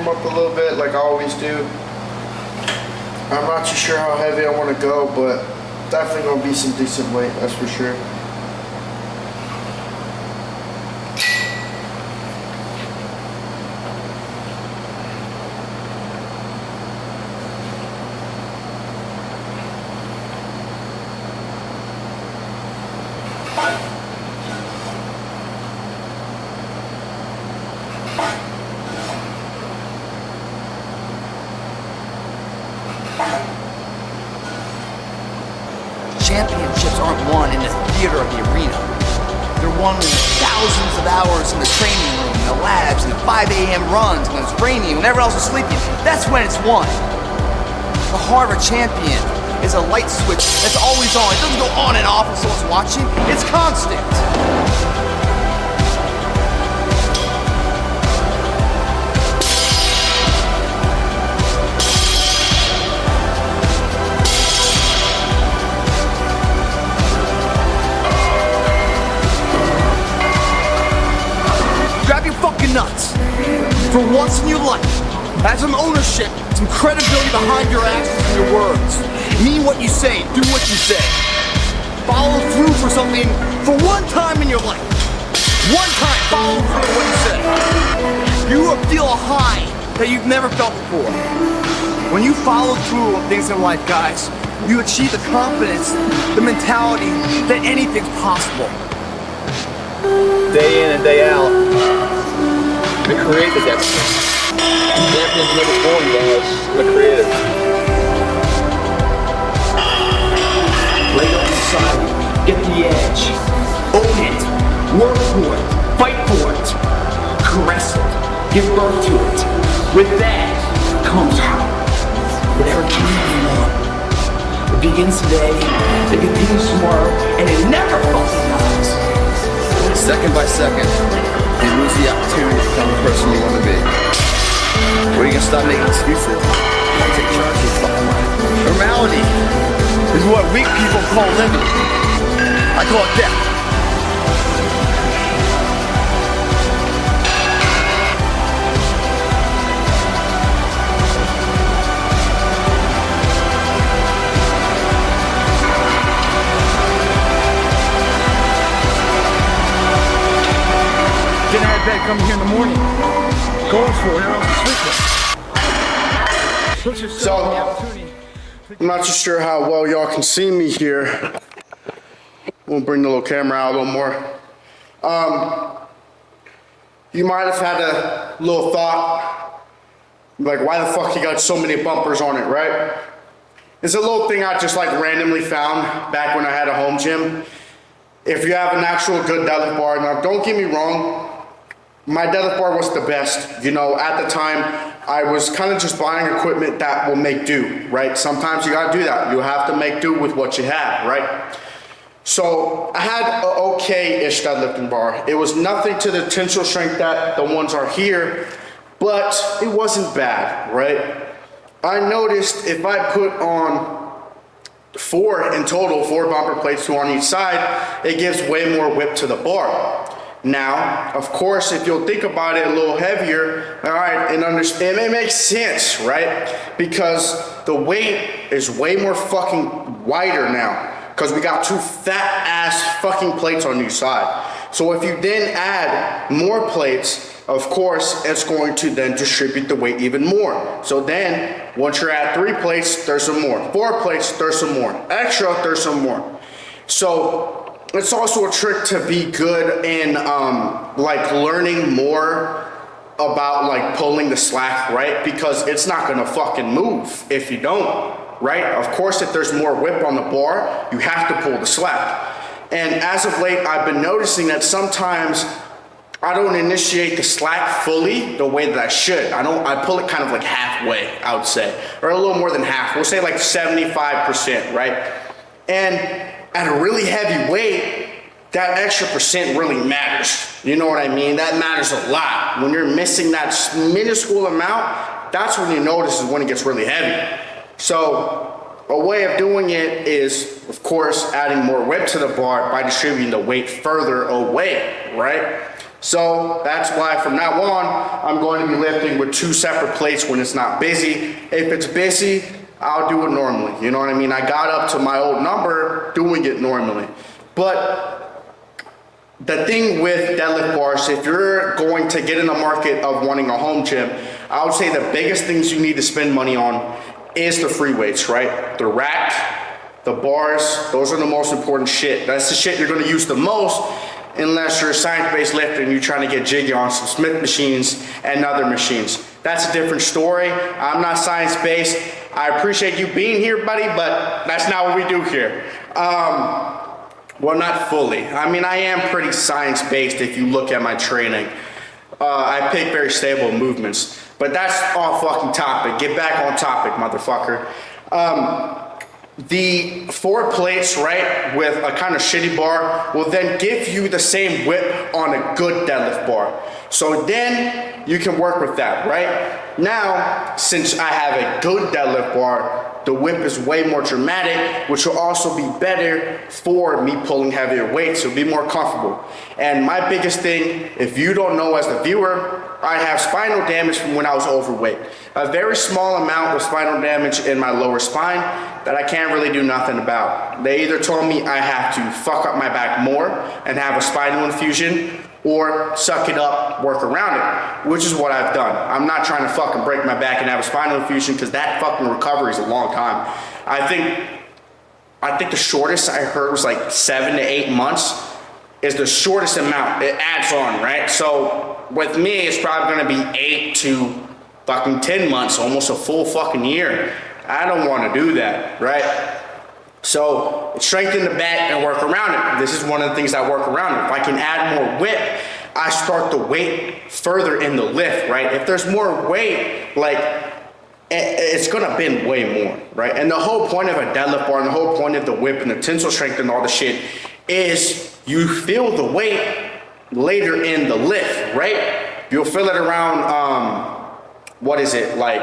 warm up a little bit like I always do. I'm not too sure how heavy I want to go, but definitely going to be some decent weight, that's for sure. Championships aren't won in the theater of the arena. They're won in thousands of hours in the training room, in the labs, in the 5 a.m. runs, when it's rainy, when everyone else is sleeping. That's when it's won. The heart of a champion is a light switch that's always on. It doesn't go on and off when someone's watching. It's constant. Nuts. For once in your life, have some ownership, some credibility behind your actions and your words. Mean what you say, do what you say. Follow through for something for one time in your life. One time, follow through on what you say. You will feel a high that you've never felt before. When you follow through on things in life, guys, you achieve the confidence, the mentality that anything's possible. Day in and day out, we create the destiny. Champions never born, guys. They're creative. Lay it on the side. Get the edge. Own it. Work for it. Fight for it. Caress it. Give birth to it. With that comes power. Whatever dream you want. It begins today, it continues tomorrow, and it never fucking dies. Second by second, you lose the opportunity to become the person you want to be. Or you can stop making excuses and take charge of your fucking life. Normality is what weak people call living. I call it death. Getting out of bed, coming here in the morning. Going for it, I don't sleep. So, I'm not too sure how well y'all can see me here. We'll bring the little camera out a little more. You might have had a little thought, like, why the fuck you got so many bumpers on it, right? It's a little thing I just like randomly found back when I had a home gym. If you have an actual good deadlift bar, now don't get me wrong, my deadlift bar was the best. You know, at the time, I was kind of just buying equipment that will make do, right? Sometimes you gotta do that. You have to make do with what you have, right? So I had an okay-ish deadlifting bar. It was nothing to the tensile strength that the ones are here, but it wasn't bad, right? I noticed if I put on 4 in total, 4 bumper plates, 2 on each side, it gives way more whip to the bar. Now, of course, if you'll think about it a little heavier, all right, and understand, it makes sense, right? Because the weight is way more fucking wider now, because we got 2 fat ass fucking plates on each side. So if you then add more plates, of course, it's going to then distribute the weight even more. So then, once you're at 3 plates, there's some more. 4 plates, there's some more. Extra, there's some more. So it's also a trick to be good in like learning more about like pulling the slack, right? Because it's not gonna fucking move if you don't, right? Of course, if there's more whip on the bar, you have to pull the slack. And as of late, I've been noticing that sometimes I don't initiate the slack fully the way that I should. I pull it kind of like halfway, I would say, or a little more than half. We'll say like 75%, right? And at a really heavy weight, that extra percent really matters. You know what I mean? That matters a lot. When you're missing that minuscule amount, that's when you notice is when it gets really heavy. So a way of doing it is, of course, adding more whip to the bar by distributing the weight further away, right? So that's why from now on, I'm going to be lifting with 2 separate plates when it's not busy. If it's busy, I'll do it normally. You know what I mean? I got up to my old number doing it normally. But the thing with deadlift bars, if you're going to get in the market of wanting a home gym, I would say the biggest things you need to spend money on is the free weights, right? The rack, the bars, those are the most important shit. That's the shit you're gonna use the most unless you're a science-based lifter and you're trying to get jiggy on some Smith machines and other machines. That's a different story. I'm not science-based. I appreciate you being here, buddy, but that's not what we do here. Well, not fully. I mean, I am pretty science-based if you look at my training. I pick very stable movements, but that's off fucking topic. Get back on topic, motherfucker. The 4 plates, right, with a kind of shitty bar will then give you the same whip on a good deadlift bar. So then you can work with that, right? Now, since I have a good deadlift bar, the whip is way more dramatic, which will also be better for me pulling heavier weights. It'll be more comfortable. And my biggest thing, if you don't know as the viewer, I have spinal damage from when I was overweight. A very small amount of spinal damage in my lower spine that I can't really do nothing about. They either told me I have to fuck up my back more and have a spinal infusion, or suck it up, work around it, which is what I've done. I'm not trying to fucking break my back and have a spinal infusion because that fucking recovery is a long time. I think the shortest I heard was like 7 to 8 months is the shortest amount. It adds on, right? So with me, it's probably gonna be 8 to fucking 10 months, almost a full fucking year. I don't wanna do that, right? So strengthen the back and work around it. This is one of the things I work around it. If I can add more whip, I start the weight further in the lift, right? If there's more weight, like it's gonna bend way more, right? And the whole point of a deadlift bar and the whole point of the whip and the tensile strength and all the shit is you feel the weight later in the lift, right? You'll feel it around, what is it, like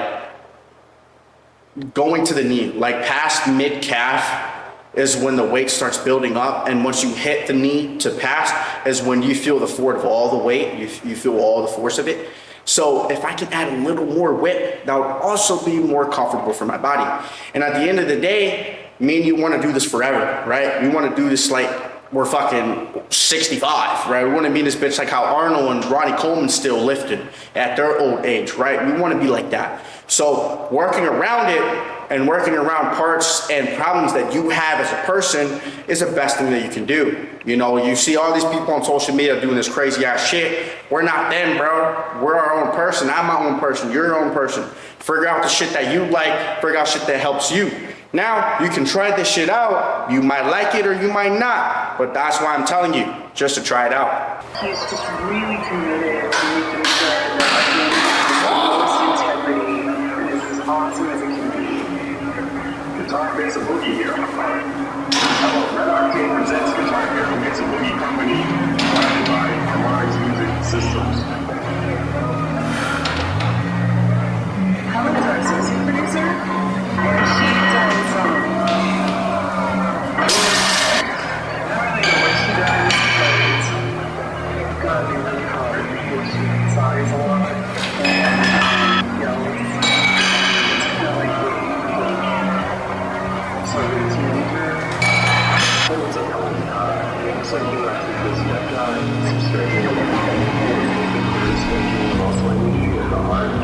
going to the knee, like past mid-calf is when the weight starts building up, and once you hit the knee to pass is when you feel the force of all the weight, you feel all the force of it. So if I can add a little more whip, that would also be more comfortable for my body. And at the end of the day, me and you want to do this forever, right? We want to do this like we're fucking 65, right? We want to be this bitch like how Arnold and Ronnie Coleman still lifted at their old age, right? We want to be like that. So working around it and working around parts and problems that you have as a person is the best thing that you can do. You know, you see all these people on social media doing this crazy ass shit. We're not them, bro. We're our own person. I'm my own person. You're your own person. Figure out the shit that you like. Figure out shit that helps you. Now, you can try this shit out. You might like it or you might not. But that's why I'm telling you, just to try it out. He's just really committed to making sure that most integrity and is as awesome as it can be. Guitar Makes a Boogie here. Red Arcade presents Guitar Hero Makes a Boogie Company, provided by Harmonics Music Systems. Helen is our associate producer, and she does, I don't really know what she does, but it's gotta be really hard because she sighs a lot, and yells. It's kind of like so it's major. What's up, Helen? So you actually this subscribe to the schedule, and also I need you to the heart and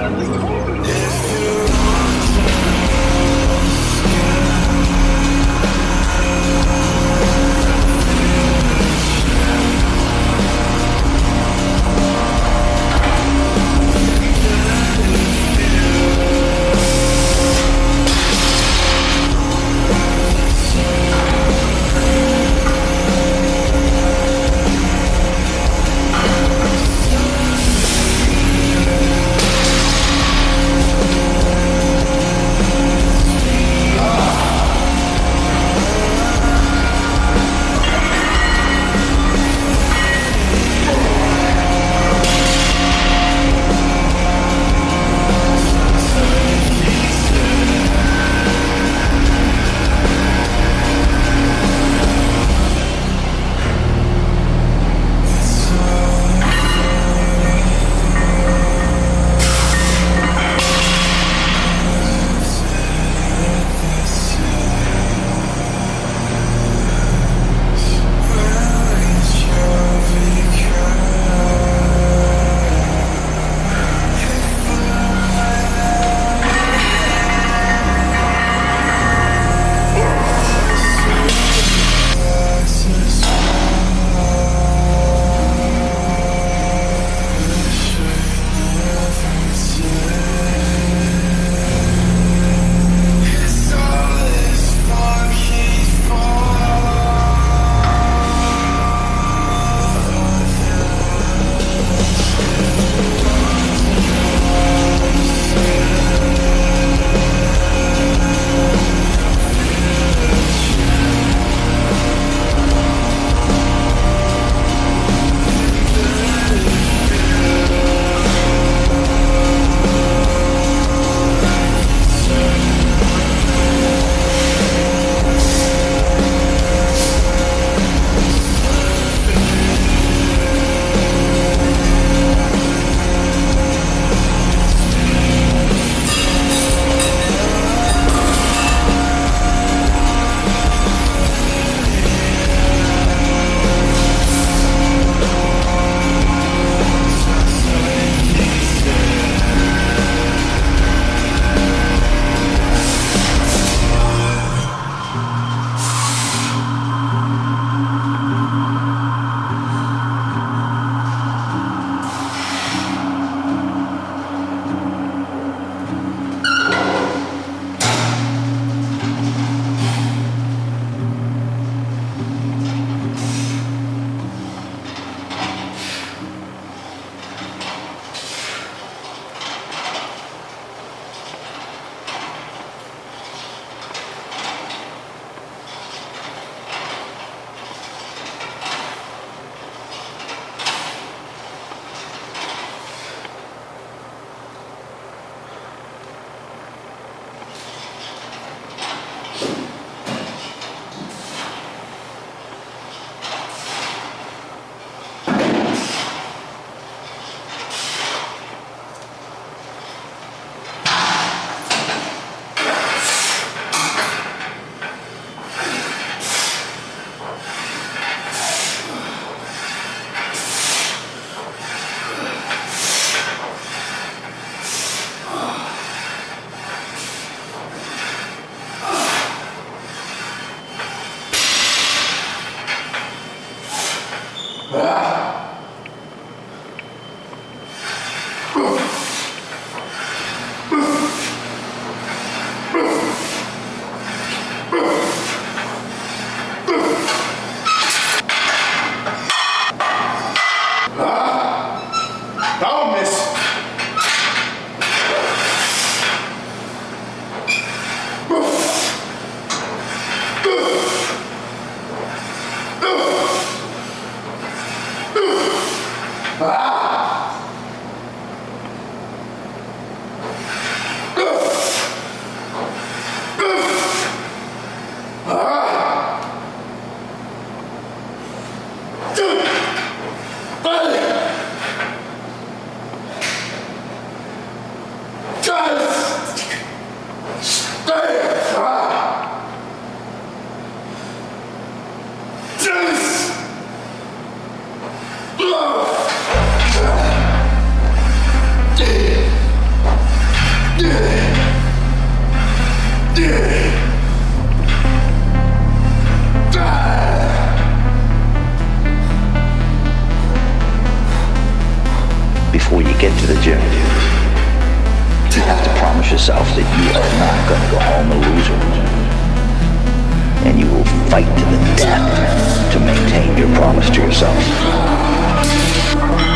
fight to the death to maintain your promise to yourself.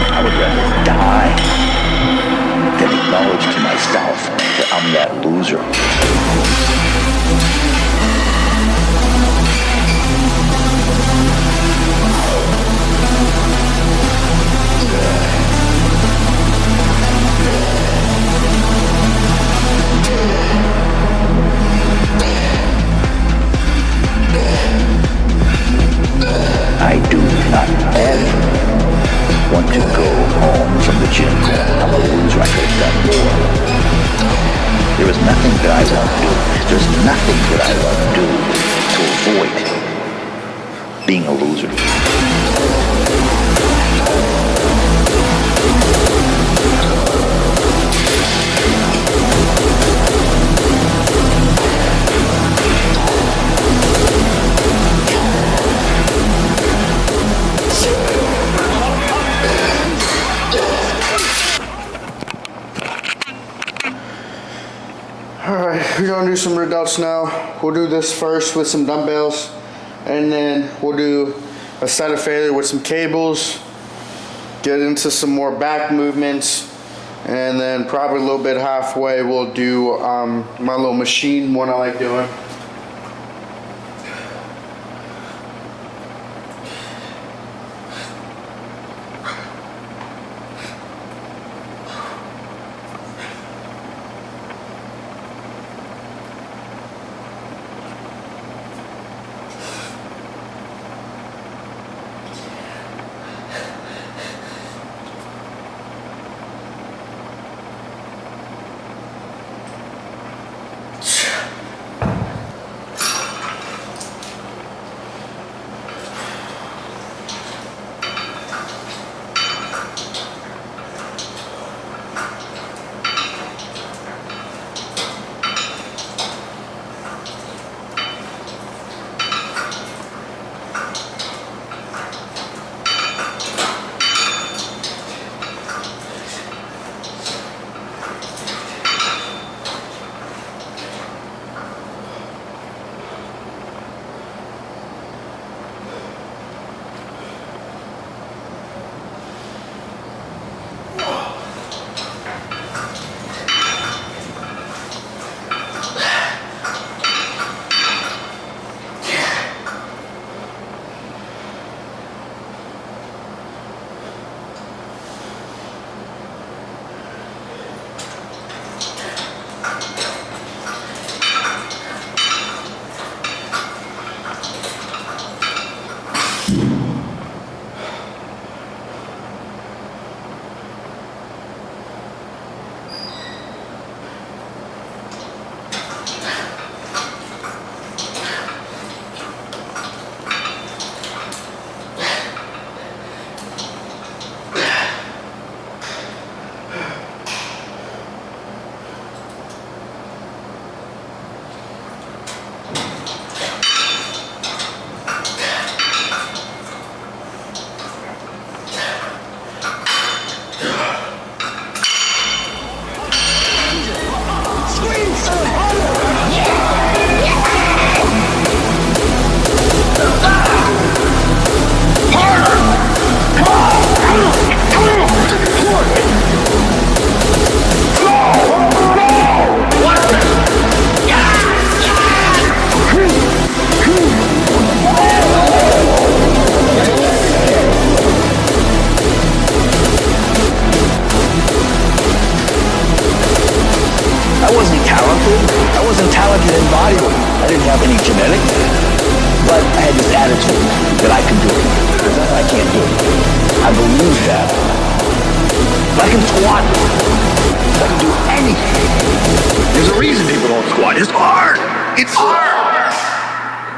I would rather die than acknowledge to myself that I'm that loser. I do not ever want to go home from the gym. I'm a loser. I could have done more. There is nothing that I want to do. There's nothing that I want to do to avoid being a loser. Alright, we're gonna do some Reardelts now. We'll do this first with some dumbbells, and then we'll do a set of failure with some cables, get into some more back movements, and then probably a little bit halfway we'll do my little machine one I like doing.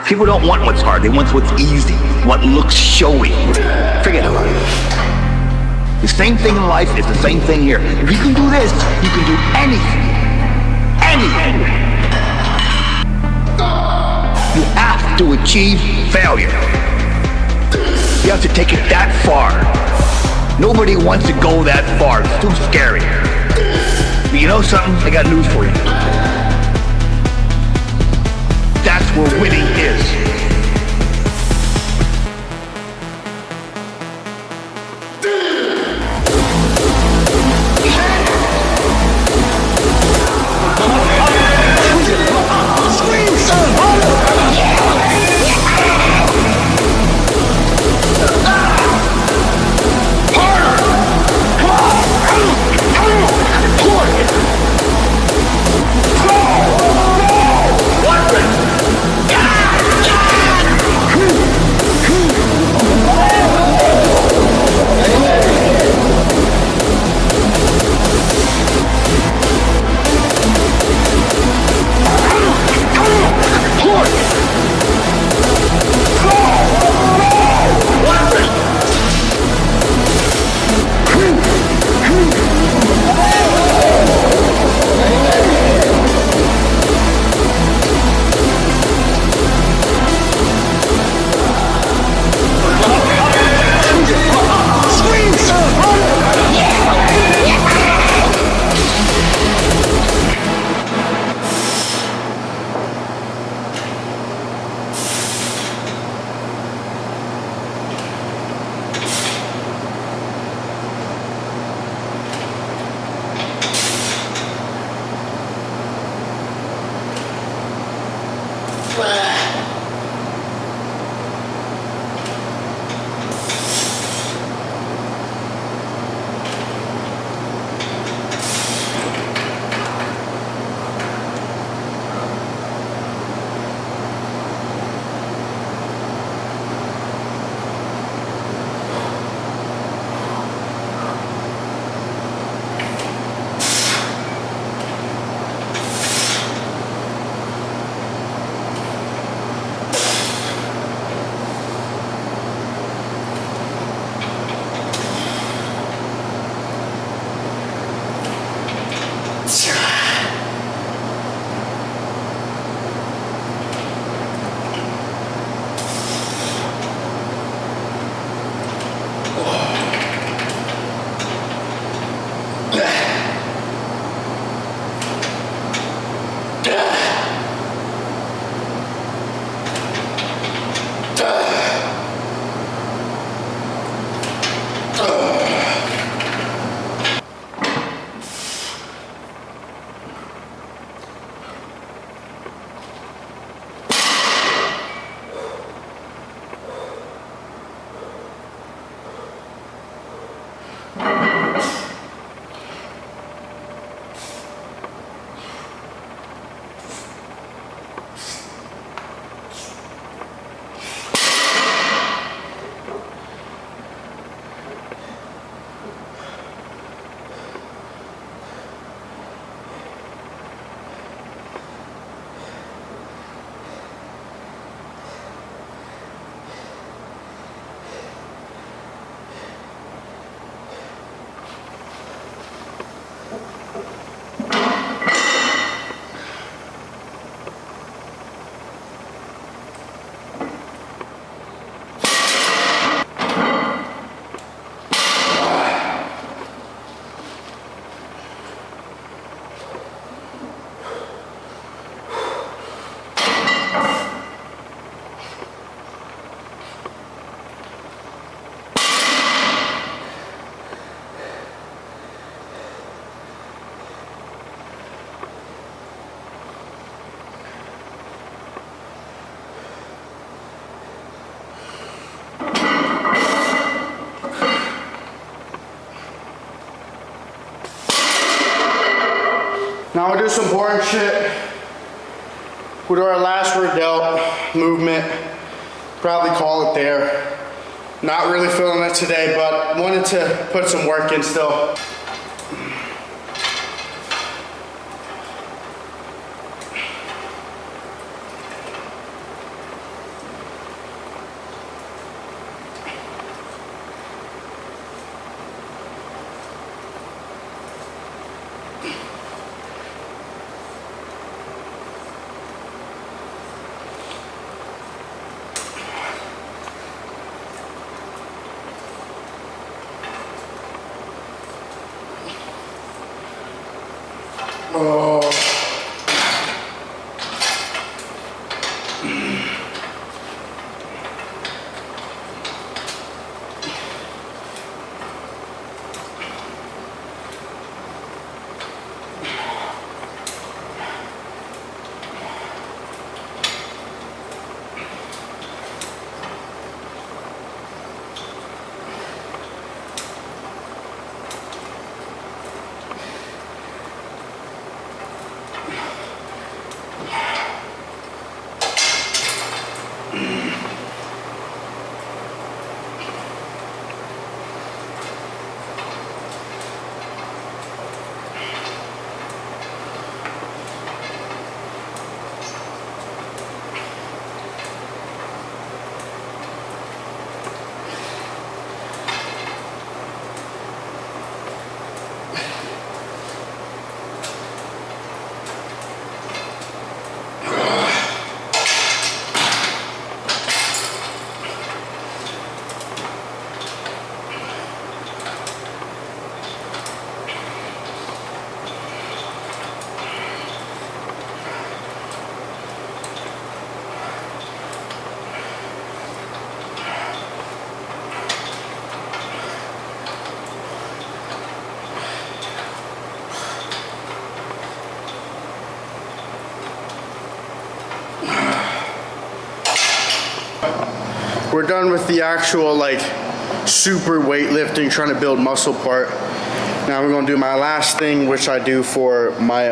People don't want what's hard, they want what's easy, what looks showy. Forget about it. The same thing in life is the same thing here. If you can do this, you can do anything. Anything. You have to achieve failure. You have to take it that far. Nobody wants to go that far. It's too scary. But you know something? I got news for you. That's where winning is. Now we'll do some boring shit. We'll do our last Reardelt movement. Probably call it there. Not really feeling it today, but wanted to put some work in still. Oh. We're done with the actual like super weightlifting, trying to build muscle part. Now we're gonna do my last thing, which I do for my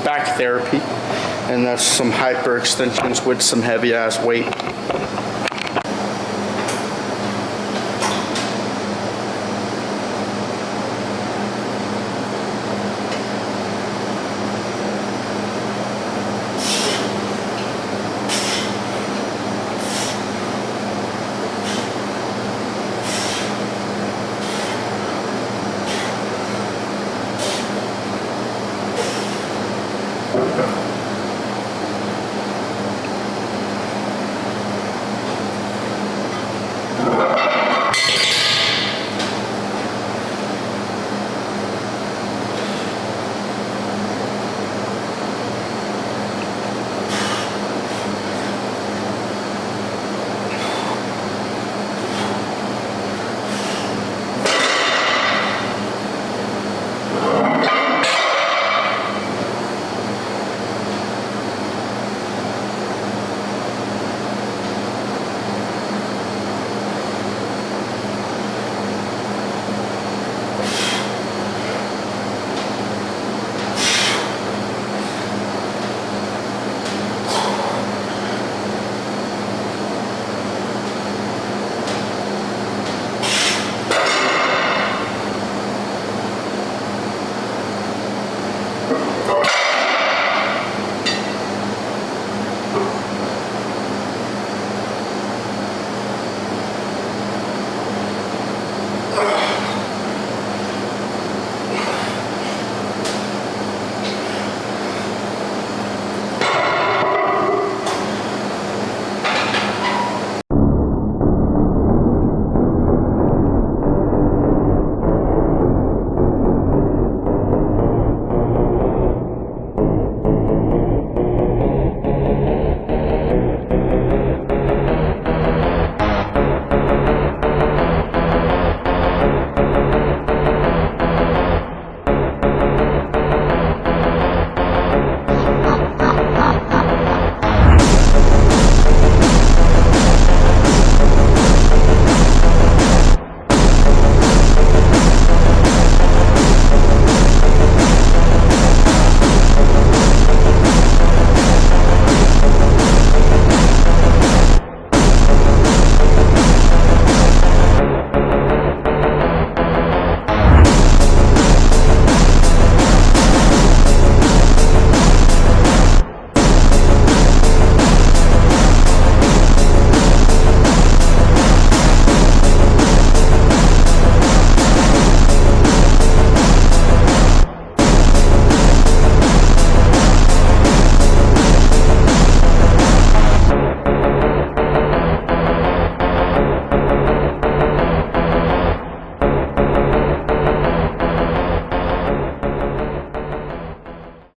back therapy, and that's some hyper extensions with some heavy ass weight.